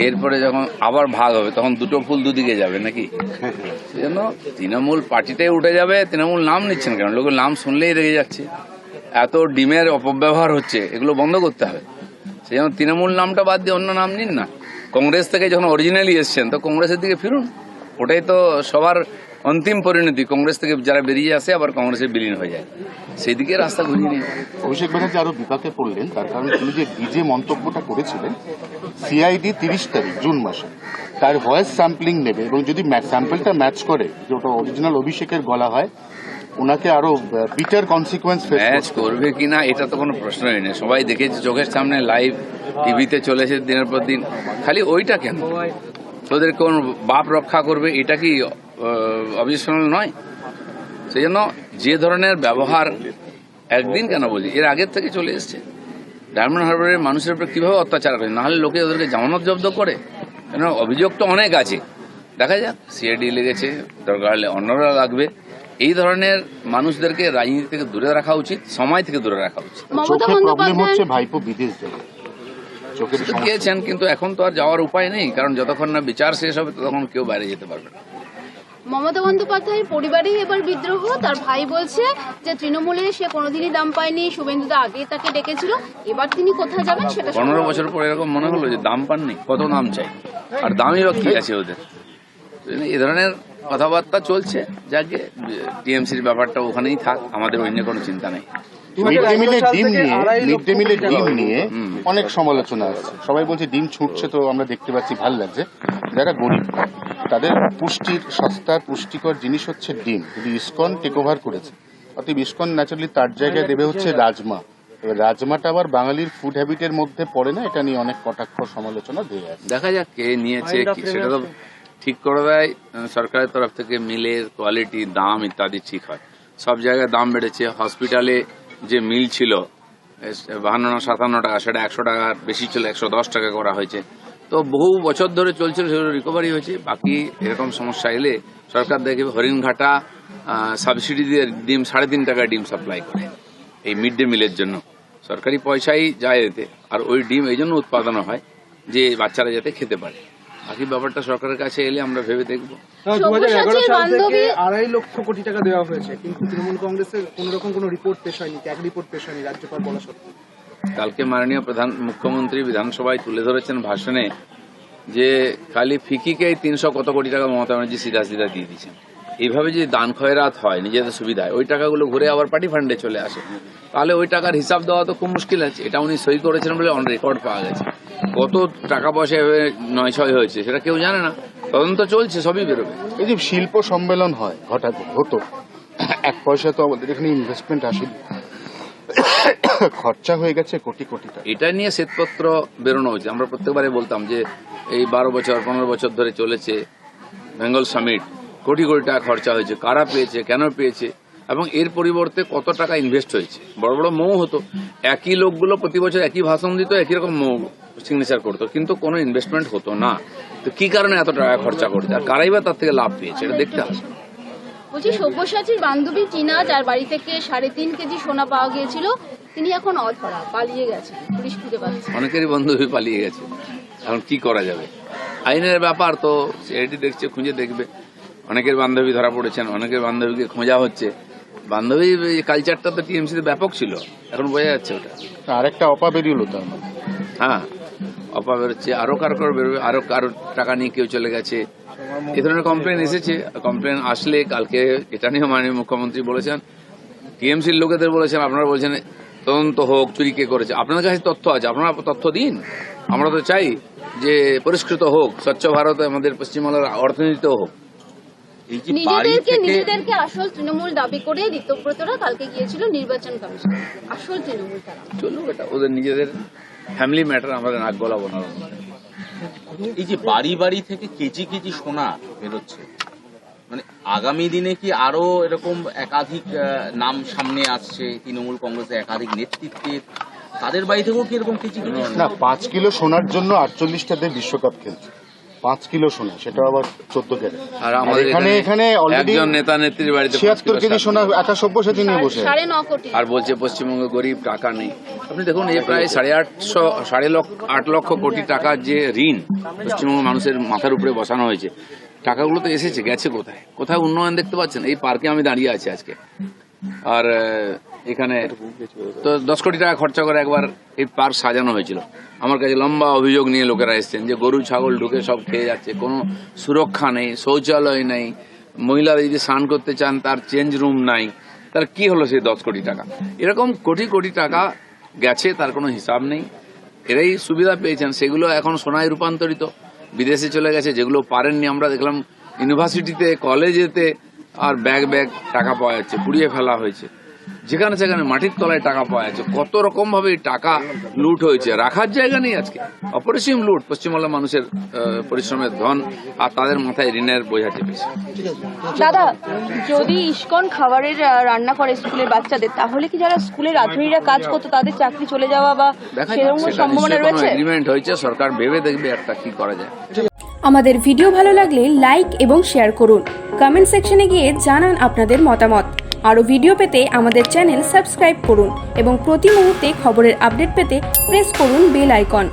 এরপরে যখন আবার ভাগ হবে তখন দুটো ফুল দুদিকে যাবে নাকি? সেজন্য তৃণমূল পার্টিটাই উঠে যাবে। তৃণমূল নাম নিচ্ছেন কেন? লোকের নাম শুনলেই রেগে যাচ্ছে। এত ডিমের অপব্যবহার হচ্ছে, এগুলো বন্ধ করতে হবে। সেজন্য তৃণমূল নামটা বাদ দিয়ে অন্য নাম নিন না। কংগ্রেস থেকে যখন অরিজিনালি এসছেন তো কংগ্রেসের দিকে ফিরুন। ওটাই তো সবার অন্তিম পরিণতি। কংগ্রেস থেকে যারা বেরিয়ে আসে আবার কংগ্রেসে বিলীন হয়ে যায়, সেই দিকে রাস্তা ঘুরিয়ে নিয়ে। অভিষেক ব্যানার্জি আরো বিপাকে পড়লেন, তার কারণ তিনি যে ডিজে মন্তব্যটা করেছিলেন, সিআইডি 30 তারিখ জুন মাসে তার ভয়েস স্যাম্পলিং নেবে এবং যদি স্যাম্পলটা ম্যাচ করে যে ওটা অরিজিনাল অভিষেকের গলা হয়, ওনাকে আরো বিটার কনসিকুয়েন্স ম্যাচ করবে কিনা এটা তো কোনো প্রশ্নই নেই। সবাই দেখেছে চোখের সামনে, লাইভ টিভিতে চলেছে দিনের পর দিন। খালি ওইটা কেন? তোদের কোন বাপ রক্ষা করবে, এটা কি অবজেকশনাল নয়? সেই জন্য যে ধরনের ব্যবহার, একদিন কেন বলি, এর আগের থেকে চলে এসছে। ডায়মন্ড হারবারের মানুষের উপর কিভাবে অত্যাচার করে, নাহলে লোকে ওদেরকে জামানত জব্দ করে। কেন, অভিযোগ তো অনেক আছে, দেখা যাক। সিআইডি লেগেছে, দরকার হলে অন্যরা লাগবে। এই ধরনের মানুষদেরকে রাজনীতি থেকে দূরে রাখা উচিত, সময় থেকে দূরে রাখা উচিত। চোখে প্রবলেম হচ্ছে, ভাইপো বিদেশ যাবে, গিয়েছেন, কিন্তু এখন তো আর যাওয়ার উপায় নেই, কারণ যতক্ষণ না বিচার শেষ হবে ততক্ষণ কেউ বাইরে যেতে পারবে না। মমতা বন্দ্যোপাধ্যায়ের পরিবারেই এবার বিদ্রোহ। তার ভাই বলছে যে তৃণমূলে সে কোনোদিনই দাম পায়নি, শুভেন্দুদা আগে তাকে ডেকেছিল, এবার তিনি কোথায় যাবেন সেটা। 15 বছর পর এরকম মনে হলো যে দাম পাননি, কত দাম চাই, আর দামই বা কি আছে ওদের। এই ধরনের কথাবার্তা চলছে। যাকে টিএমসির ব্যাপারটা ওখানেই থাক, আমাদের অন্য কোনো চিন্তা নেই। মিড ডে মিলের ডিম নিয়ে অনেক সমালোচনা আসছে। সবাই বলছে ডিম ছুটছে, তো আমরা দেখতে পাচ্ছি, ভাল লাগছে। যারা গরিব তাদের পুষ্টির সস্তার পুষ্টিকর জিনিস হচ্ছে ডিম। যদি ইসকন টেক ওভার করেছে, অতএব ইসকন ন্যাচারালি তার জায়গায় দেবে হচ্ছে রাজমা। এবার রাজমাটা আবার বাঙালির ফুড হ্যাবিটের মধ্যে পড়ে না, এটা নিয়ে অনেক কটাক্ষ সমালোচনা দিয়ে আছে। দেখা যাক কে নিয়েছে, সেটা তো ঠিক করে দেয় সরকারের তরফ থেকে। মিলের কোয়ালিটি, দাম ইত্যাদি ঠিক হয়। সব জায়গায় দাম বেড়েছে। হসপিটালে যে মিল ছিল 52-57 টাকা, সেটা 100 টাকার বেশি ছিল, 110 টাকা করা হয়েছে। তো বহু বছর ধরে চলছিল, সেগুলো রিকভারি হয়েছে। বাকি এরকম সমস্যা এলে সরকার দেখবে হরিণঘাটা সাবসিডি দিয়ে ডিম 3.5 টাকায় ডিম সাপ্লাই করে এই মিড ডে মিলের জন্য। সরকারি পয়সাই যায় এতে, আর ওই ডিম এই জন্য উৎপাদন হয় যে বাচ্চারা যাতে খেতে পারে। বাকি ব্যাপারটা সরকারের কাছে এলে আমরা ভেবে দেখবো। 2011 সাল থেকে 2.5 লক্ষ কোটি টাকা দেওয়া হয়েছে, কিন্তু তৃণমূল কংগ্রেসের কোন রকম কোনো রিপোর্ট পেশ হয়নি, ট্যাগ রিপোর্ট পেশ হয়নি রাজ্যপাল বলা সত্ত্বেও। কালকে মাননীয় মুখ্যমন্ত্রী বিধানসভায় তুলে ধরেছেন ভাষণে যে খালি ফিকিকেই 300 কত কোটি টাকা মমতা ব্যানার্জি সিধা সিধা দিয়ে দিচ্ছেন। এইভাবে যদি দান খয়রাত হয় নিজেদের সুবিধায়, ওই টাকাগুলো ঘুরে আবার পার্টি ফান্ডে চলে আসে, তাহলে ওই টাকার হিসাব দেওয়া তো খুব মুশকিল আছে। এটা উনি সই করেছেন বলে অন রেকর্ড পাওয়া গেছে। কত টাকা পয়সা নয় ছয় হয়েছে সেটা কেউ জানে না, তদন্ত চলছে, সবই বেরোবে। এই যে শিল্প সম্মেলন হয় হতো, 1 পয়সা তো আমাদের এখানে ইনভেস্টমেন্ট আসেনি, খরচা হয়ে গেছে কোটি কোটি টাকা। এটা নিয়ে শ্বেতপত্র বেরোনো হয়েছে। আমরা প্রত্যেকবারে বলতাম যে এই 12 বছর 15 বছর ধরে চলেছে বেঙ্গল সামিট, কোটি কোটি টাকা খরচা হয়েছে, কারা পেয়েছে, কেন পেয়েছে, এবং এর পরিবর্তে কত টাকা ইনভেস্ট হয়েছে। বড় বড় মৌ হতো, একই লোকগুলো প্রতি বছর একই ভাষণ দিত, একই রকম মৌ সিগনেচার করতো, কিন্তু কোনো ইনভেস্টমেন্ট হতো না। তো কি কারণে এত টাকা খরচা করছে, আর কারাই বা তার থেকে লাভ পেয়েছে, এটা দেখতে হবে। বলছি, সব্যসাচীর বান্ধবী টিনা, যার বাড়ি থেকে 3.5 কেজি সোনা পাওয়া গিয়েছিল, তিনি এখন অধরা, পালিয়ে গেছে, পুলিশ খুঁজে পাচ্ছে। অনেকেরই বান্ধবী পালিয়ে গেছে, এখন কি করা যাবে? আইনের ব্যাপার তো, সিআইডি দেখছে, খুঁজে দেখবে। অনেকের বান্ধবী ধরা পড়েছেন, অনেকের বান্ধবীকে খোঁজা হচ্ছে। বান্ধবী কালচারটা তো টিএমসিতে ব্যাপক ছিল, এখন বোঝা যাচ্ছে ওটা। আরেকটা অপা বেরিয়েলো তার মানে। হ্যাঁ, অপা বেরোচ্ছে, আরো কারো বেরোবে, আরো কারো টাকা নিয়ে কেউ চলে গেছে। এই ধরনের কমপ্লেন এসেছে। কমপ্লেন আসলে কালকে এটা নিয়ে মাননীয় মুখ্যমন্ত্রী বলেছেন, টিএমসির লোকেদের বলেছেন, আপনারা বলছেন তদন্ত হোক, চুরি কে করেছে। আপনাদের কাছে তথ্য আছে, আপনারা তথ্য দিন। আমরা তো চাই যে পরিষ্কৃত হোক, স্বচ্ছ ভারত আমাদের পশ্চিমবাংলার অর্থনীতিতেও হোক। নিজেদেরকে আসল তৃণমূল দাবি করে ঋতব্রতরা কালকে গিয়েছিল নির্বাচন কমিশন। আসল তৃণমূল তারা। চলুক, এটা ওদের নিজেদের ফ্যামিলি ম্যাটার, আমাদের নাক গলাবো না। এই যে বাড়ি বাড়ি থেকে কেজি কেজি সোনা বেরোচ্ছে, মানে আগামী দিনে কি আরো এরকম একাধিক নাম সামনে আসছে তৃণমূল কংগ্রেসের একাধিক নেতৃত্বের, তাদের বাড়ি থেকেও কি এরকম কেজি কেজি? না, 5 কিলো সোনার জন্য 48টা দেশ বিশ্বকাপ খেলছে। 5 কিলো সোনা, সেটা আবার 14 ক্যারেট। আর আমাদের এখানে অলরেডি একজন নেতা নেত্রীর বাড়িতে 76 কেজি সোনা একা সব্যসাচী নিয়ে বসে। 9.5 কোটি। আর বলছে পশ্চিমবঙ্গে গরিব, টাকা নেই। আপনি দেখুন, এই প্রায় 8.5 লক্ষ কোটি টাকার যে ঋণ পশ্চিমবঙ্গের মানুষের মাথার উপরে বসানো হয়েছে, টাকাগুলো তো এসেছে, গেছে কোথায়? কোথায় উন্নয়ন দেখতে পাচ্ছেন? এই পার্কে আমি দাঁড়িয়ে আছি আজকে, আর এখানে তো 10 কোটি টাকা খরচা করে একবার এই পার্ক সাজানো হয়েছিল। আমার কাছে লম্বা অভিযোগ নিয়ে লোকেরা এসছেন যে গরু ছাগল ঢুকে সব খেয়ে যাচ্ছে, কোনো সুরক্ষা নেই, শৌচালয় নেই, মহিলারা যদি স্নান করতে চান তার চেঞ্জ রুম নাই। তার কি হলো সেই 10 কোটি টাকা? এরকম কোটি কোটি টাকা গেছে, তার কোনো হিসাব নেই। এরাই সুবিধা পেয়েছেন, সেগুলো এখন সোনায় রূপান্তরিত, বিদেশে চলে গেছে। যেগুলো পারেননি, আমরা দেখলাম ইউনিভার্সিটিতে, কলেজেতে আর ব্যাগ ব্যাগ টাকা পাওয়া যাচ্ছে, পুড়িয়ে ফেলা হয়েছে। যেখানে সেখানে মাটির তলায় টাকা পাওয়া যাচ্ছে। কত রকম ভাবে টাকা লুট হয়েছে, রাখার জায়গা নেই। আজকে অপরিসীম লুট, পশ্চিমবাংলার মানুষের পরিশ্রমের ধন আর তাদের মাথায় ঋণের বোঝা চেপেছে। দাদা, যদি ইসকন খাবারের রান্না করে স্কুলের বাচ্চাদের, তাহলে কি যারা স্কুলের রাঁধুনিরা কাজ করতো তাদের চাকরি চলে যাওয়া বা সেরকম সম্ভাবনা রয়েছে? এগ্রিমেন্ট হয়েছে, সরকার ভেবে দেখবে একটা কি করা যায়। আমাদের ভিডিও ভালো লাগলে লাইক এবং শেয়ার করুন। কমেন্ট সেকশনে গিয়ে জানান আপনাদের মতামত। আরও ভিডিও পেতে আমাদের চ্যানেল সাবস্ক্রাইব করুন এবং প্রতি মুহূর্তে খবরের আপডেট পেতে প্রেস করুন বেল আইকন।